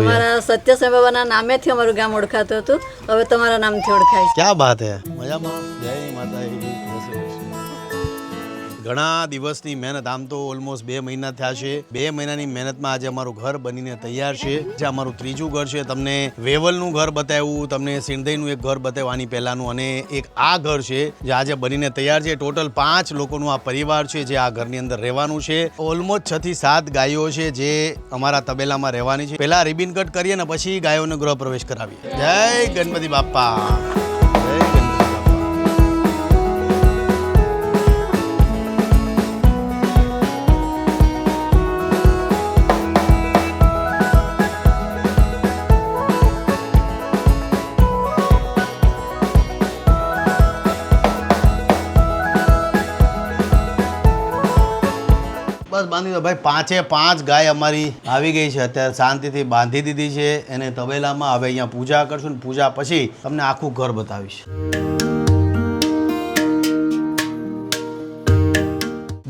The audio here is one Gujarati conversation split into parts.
અમારા સત્ય સાંઈ બાબાના નામેથી અમારું ગામ ઓળખાતું હતું, હવે તમારા નામથી ઓળખાય છે. ક્યાં બાત હે. મજામાં. જય માતા. ઘણા દિવસની મહેનત, આમ તો ઓલમોસ્ટ 2 મહિના થયા છે. 2 મહિનાની મહેનતમાં આજે અમારું ઘર બનીને તૈયાર છે. જે અમારું ત્રીજું ઘર છે. તમને વેવલનું ઘર બતાવ્યું, તમને સિંધઈનું એક ઘર બતાવ્યું આની પહેલાંનું, અને એક આ ઘર છે જે આજે બનીને તૈયાર છે. ટોટલ 5 લોકોનું આ પરિવાર છે જે આ ઘરની અંદર રહેવાનું છે. ઓલમોસ્ટ 6 થી 7 ગાયો છે જે અમારા તબેલામાં રહેવાની છે. પહેલા રિબિન કટ કરીએ ને પછી ગાયોનો ગૃહ પ્રવેશ કરાવીએ. જય ગણપતિ બાપ્પા. બસ બાંધી દો ભાઈ. 5 ગાય અમારી આવી ગઈ છે. અત્યારે શાંતિથી બાંધી દીધી છે એને તબેલામાં. હવે અહીંયા પૂજા કરશું ને પૂજા પછી તમને આખું ઘર બતાવીશ.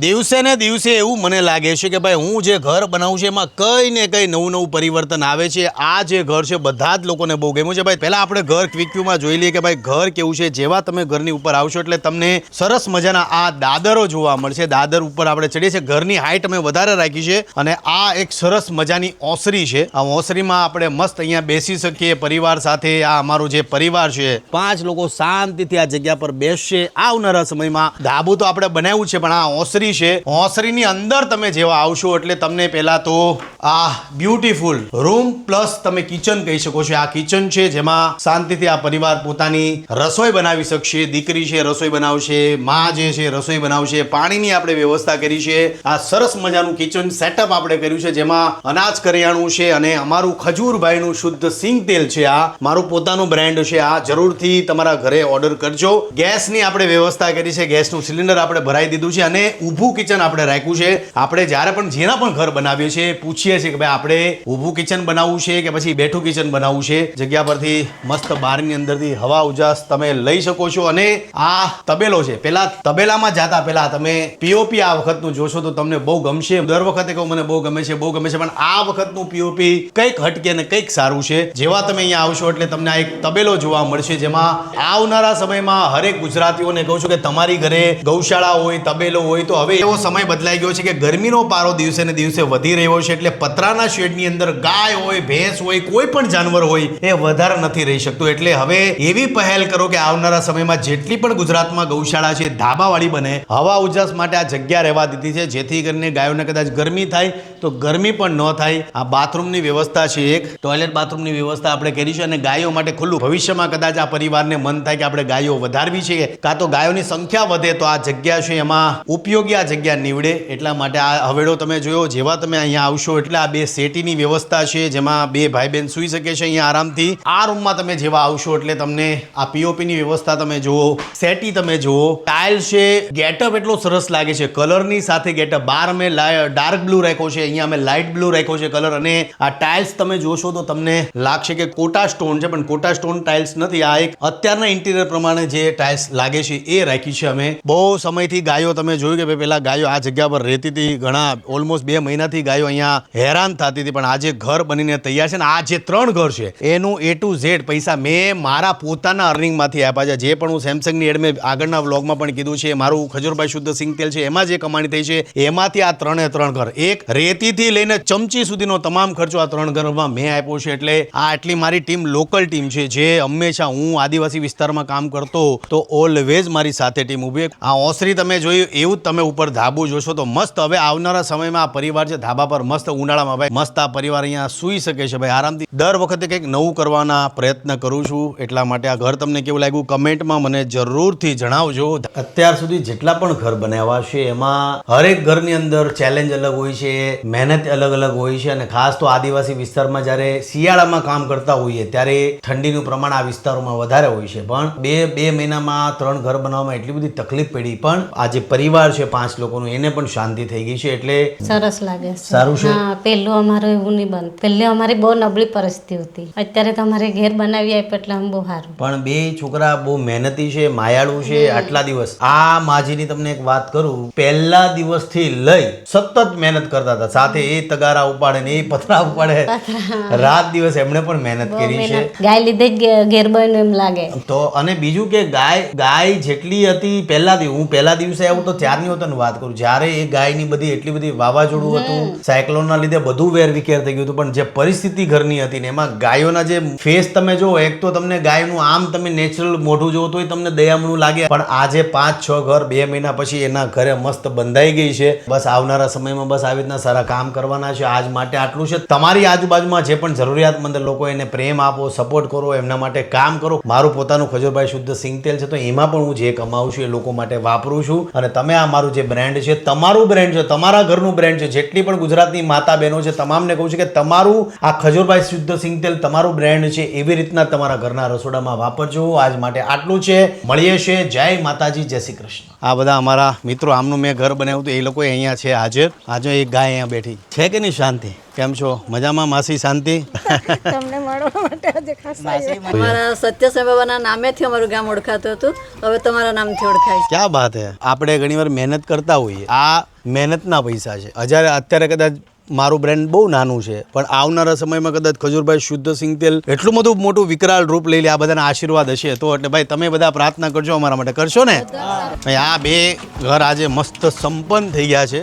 દિવસે ને દિવસે એવું મને લાગે છે કે ભાઈ હું જે ઘર બનાવું છું એમાં કંઈ ને કંઈ નવું પરિવર્તન આવે છે. આ જે ઘર છે બધા જ લોકોને બહુ ગમ્યું છે. ભાઈ પહેલાં આપણે ઘર ક્વિકવ્યુમાં જોઈ લઈએ કે ભાઈ ઘર કેવું છે. જેવા તમે ઘરની ઉપર આવશો એટલે તમને સરસ મજાના આ દાદરો જોવા મળશે. દાદર ઉપર આપણે ચડીએ છીએ. ઘરની હાઈટ અમે વધારે રાખી છે અને આ એક સરસ મજાની ઓસરી છે. આ ઓસરીમાં આપણે મસ્ત અહીંયા બેસી શકીએ પરિવાર સાથે. આ અમારો જે પરિવાર છે 5 લોકો શાંતિથી આ જગ્યા પર બેસશે. આવનારા સમયમાં ધાબુ તો આપણે બનાવ્યું છે, પણ આ ઓસરી છે. ઓસરીની અંદર તમે જેવા આવશો એટલે તમને પહેલા તો આ બ્યુટીફુલ રૂમ પ્લસ તમે કિચન કહી શકો છો. આ કિચન છે જેમાં શાંતિથી આ પરિવાર પોતાની રસોઈ બનાવી શકશે. દીકરી છે રસોઈ બનાવશે, માં જે છે રસોઈ બનાવશે. પાણીની આપણે વ્યવસ્થા કરી છે. આ સરસ મજાનું કિચન સેટઅપ આપણે કર્યું છે જેમાં અનાજ કરિયાણું છે અને અમારું ખજૂરભાઈનું શુદ્ધ સિંગ તેલ છે. આ મારું પોતાનું બ્રાન્ડ છે. આ જરૂરથી તમારા ઘરે ઓર્ડર કરજો. ગેસની આપણે વ્યવસ્થા કરી છે. ગેસનું સિલિન્ડર આપણે ભરાઈ દીધું છે અને ઊભું કિચન આપણે રાખ્યું છે. આપણે જ્યારે પણ જેના પણ ઘર બનાવીએ છીએ પૂછીએ છીએ કે ભાઈ આપણે ઊભું કિચન બનાવવું છે કે પછી બેઠું કિચન બનાવવું છે. જગ્યા પરથી મસ્ત બહારની અંદરથી હવા ઉજાસ તમે લઈ શકો છો. અને આ તબેલો છે. પેલા તબેલામાં જાતા પહેલા તમે પીઓપી આ વખતનું જોશો તો તમને બહુ ગમશે. દર વખતે કહું મને બહુ ગમે છે, બહુ ગમે છે, પણ આ વખતનું પીઓપી કંઈક હટકે ને કંઈક સારું છે. જેવા તમે અહીંયા આવશો એટલે તમને આ એક તબેલો જોવા મળશે જેમાં આવનારા સમયમાં હરેક ગુજરાતીઓને કહું છું કે તમારી ઘરે ગૌશાળા હોય, તબેલો હોય તો હવે એવો સમય બદલાઈ ગયો છે કે ગરમીનો પારો દિવસે ને દિવસે વધી રહ્યો છે. એટલે પતરાના શેડની અંદર ગાય હોય, ભેંસ હોય, કોઈ પણ જાનવર હોય એ વધારે નથી રહી શકતું. એટલે હવે એવી પહેલ કરો કે આવનારા સમયમાં જેટલી પણ ગુજરાતમાં ગૌશાળા છે ધાબાવાળી બને. હવા ઉજાસ માટે આ જગ્યા રહેવા દીધી છે જેથી કરીને ગાયોને કદાચ ગરમી થાય તો ગરમી પણ ન થાય. આ બાથરૂમની વ્યવસ્થા છે, એક ટોયલેટ બાથરૂમની વ્યવસ્થા આપણે કરી છે અને ગાયો માટે ખુલ્લું. ભવિષ્યમાં કદાચ આ પરિવારને મન થાય કે આપણે ગાયો વધારવી છે કાં તો ગાયોની સંખ્યા વધે તો આ જગ્યા છે એમાં ઉપયોગી આ જગ્યા નીવડે. એટલા માટે આ હવેડો તમે જોયો. જેવા તમે અહીંયા આવશો એટલે આ 2 સેટીની વ્યવસ્થા છે જેમાં 2 ભાઈ બહેન સૂઈ શકે છે અહીંયા આરામથી. આ રૂમમાં તમે જેવા આવશો એટલે તમને આ પીઓપીની વ્યવસ્થા તમે જુઓ, સેટી તમે જુઓ, ટાઇલ છે. ગેટઅપ એટલો સરસ લાગે છે કલરની સાથે. ગેટઅપ બહાર અમે ડાર્ક બ્લુ રાખ્યો છે, અહીંયા અમે લાઇટ બ્લુ રાખ્યો છે કલર. અને આ ટાઇલ્સ તમે જોશો તો તમને લાગશે કે કોટા સ્ટોન છે, પણ કોટા સ્ટોન ટાઇલ્સ નથી. આ એક અત્યારના ઇન્ટિરિયર પ્રમાણે જે ટાઇલ્સ લાગે છે એ રાખી છે અમે. બહુ સમયથી ગાયો તમે જોયું કે પેલા ગાયો આ જગ્યા પર રહેતી હતી. ઘણા ઓલમોસ્ટ 2 મહિનાથી ગાયો અહીંયા હેરાન થતી હતી, પણ આજે ઘર બનીને તૈયાર છે. ને આ જે 3 ઘર છે એનું A to Z પૈસા મેં મારા પોતાના અર્નિંગમાંથી આપ્યા છે. જે પણ હું સેમસંગની એડ મેં આગળના વ્લોગમાં પણ કીધું છે, મારું ખજૂરભાઈ શુદ્ધ સિંગ તેલ છે એમાં જે કમાણી થઈ છે એમાંથી આ 3 ઘર, એક રેતીથી લઈને ચમચી સુધીનો તમામ ખર્ચો આ 3 ઘરમાં મેં આપ્યો છે. એટલે આ આટલી મારી ટીમ લોકલ ટીમ છે જે હંમેશા હું આદિવાસી વિસ્તારમાં કામ કરતો તો ઓલવેઝ મારી સાથે ટીમ ઊભી. આ ઓસરી તમે જોયું એવું જ તમે ઉપર ધાબુ જોશો તો મસ્ત. હવે આવનારા સમયમાં આ પરિવાર છે ધાબા પર મસ્ત ઉનાળામાં ભાઈ મસ્ત આ પરિવાર અહીંયા સૂઈ શકે છે ભાઈ આરામથી. દર વખતે કંઈક નવું કરવાના પ્રયત્ન કરું છું. એટલા માટે આ ઘર તમને કેવું લાગ્યું કમેન્ટમાં મને જરૂરથી જણાવજો. અત્યાર સુધી જેટલા પણ ઘર બનાવ્યા છે એમાં હરેક ઘરની અંદર ચેલેન્જ અલગ હોય છે, મહેનત અલગ અલગ હોય છે. અને ખાસ તો આદિવાસી વિસ્તારમાં જ્યારે શિયાળામાં કામ કરતા હોઈએ ત્યારે ઠંડીનું પ્રમાણ આ વિસ્તારોમાં વધારે હોય છે. પણ બે મહિનામાં 3 ઘર બનાવવામાં એટલી બધી તકલીફ પડી. પણ આ જે પરિવાર છે 5 લોકોનું એને પણ શાંતિ થઈ ગઈ છે એટલે સરસ લાગે છે. સારું છે. હા, પહેલું અમારું એવું નહીં બનતું. પહેલે અમારી બહુ નબળી પરિસ્થિતિ હતી. અત્યારે તમારે ઘેર બનાવી આપ્યું એટલે આમ બહુ સારું. પણ બે છોકરા બહુ મહેનતી છે, માયાળુ છે. આટલા દિવસ આ માજીની તમને એક વાત કરું, પહેલા દિવસથી લઈ સતત મહેનત કરતા હતા. સાથે એ તગારા ઉપાડે ને એ પતરા ઉપાડે, રાત દિવસ એમણે પણ મહેનત કરી છે. ગાય લીધે જ ઘેર બન્યું એમ લાગે. તો અને બીજું કે ગાય જેટલી હતી હું પહેલા દિવસે આવ્યો તો ત્યારની હોતો વાત કરું, જ્યારે એ ગાયની બધી એટલી બધી વાવાઝોડું હતું, સાયક્લોનના લીધે બધું વેરવિખેર થઈ ગયું હતું, પણ જે પરિસ્થિતિ ઘરની હતી ને એમાં ગાયોના જે ફેસ તમે જો, એક તો તમને ગાયનું આમ તમે નેચરલ મોઢું જોવો તોય તમને દયામણું લાગે, પણ આજે 5-6 ઘર 2 મહિના પછી એના ઘરે મસ્ત બંધાઈ ગઈ છે. બસ આવનારા સમયમાં બસ આવી રીતના સારા કામ કરવાના છે. આજ માટે આટલું છે. તમારી આજુબાજુમાં જે પણ જરૂરિયાતમંદ લોકો એને પ્રેમ આપો, સપોર્ટ કરો, એમના માટે કામ કરો. મારું પોતાનું ખજૂરભાઈ શુદ્ધ સિંગ તેલ છે, તો એમાં પણ હું જે કમાઉં છું એ લોકો માટે વાપરું છું. અને તમે આ મારું જે બ્રાન્ડ છે, તમારું બ્રાન્ડ છે, તમારા ઘરનું બ્રાન્ડ છે, જેટલી પણ ગુજરાતની માતા બહેનો છે તમામને કહું છું કે તમારું આ ખજૂરભાઈ શુદ્ધ સિંગ તેલ તમારું બ્રાન્ડ છે, એવી રીતના તમારા ઘરના રસોડામાં વાપરજો. આજ માટે આટલું છે. મળીએ છે. જય માતાજી, જય શ્રી કૃષ્ણ. આ બધા અમારા મિત્રો, આમનું મેં ઘર બનાવ્યું હતું, એ લોકો અહીંયા છે હાજર. આજે એક ગાય અહીંયા બેઠી છે કે નહીં? શાંતિ, કેમ છો? મજામાં માસી? શાંતિ? તમને મળવા માટે આજે ખાસ અમારા સત્યસાઈ બાબાના નામેથી અમારું ગામ ઓળખાતું હતું, હવે તમારા નામથી ઓળખાય છે. ક્યાં વાત હે. આપણે ઘણીવાર મહેનત કરતા હોઈએ, આ મહેનતના પૈસા છે. અત્યારે કદાચ મારું બ્રાન્ડ બહુ નાનું છે, પણ આવનારા સમયમાં કદાચ ખજૂરભાઈ શુદ્ધ સિંગ તેલ એટલું બધું મોટું વિકરાળ રૂપ લઈ લે. આ બધાના આશીર્વાદ હશે તો. એટલે ભાઈ તમે બધા પ્રાર્થના કરજો અમારા માટે. કરશો ને? ભાઈ આ 2 ઘર આજે મસ્ત સંપન્ન થઈ ગયા છે.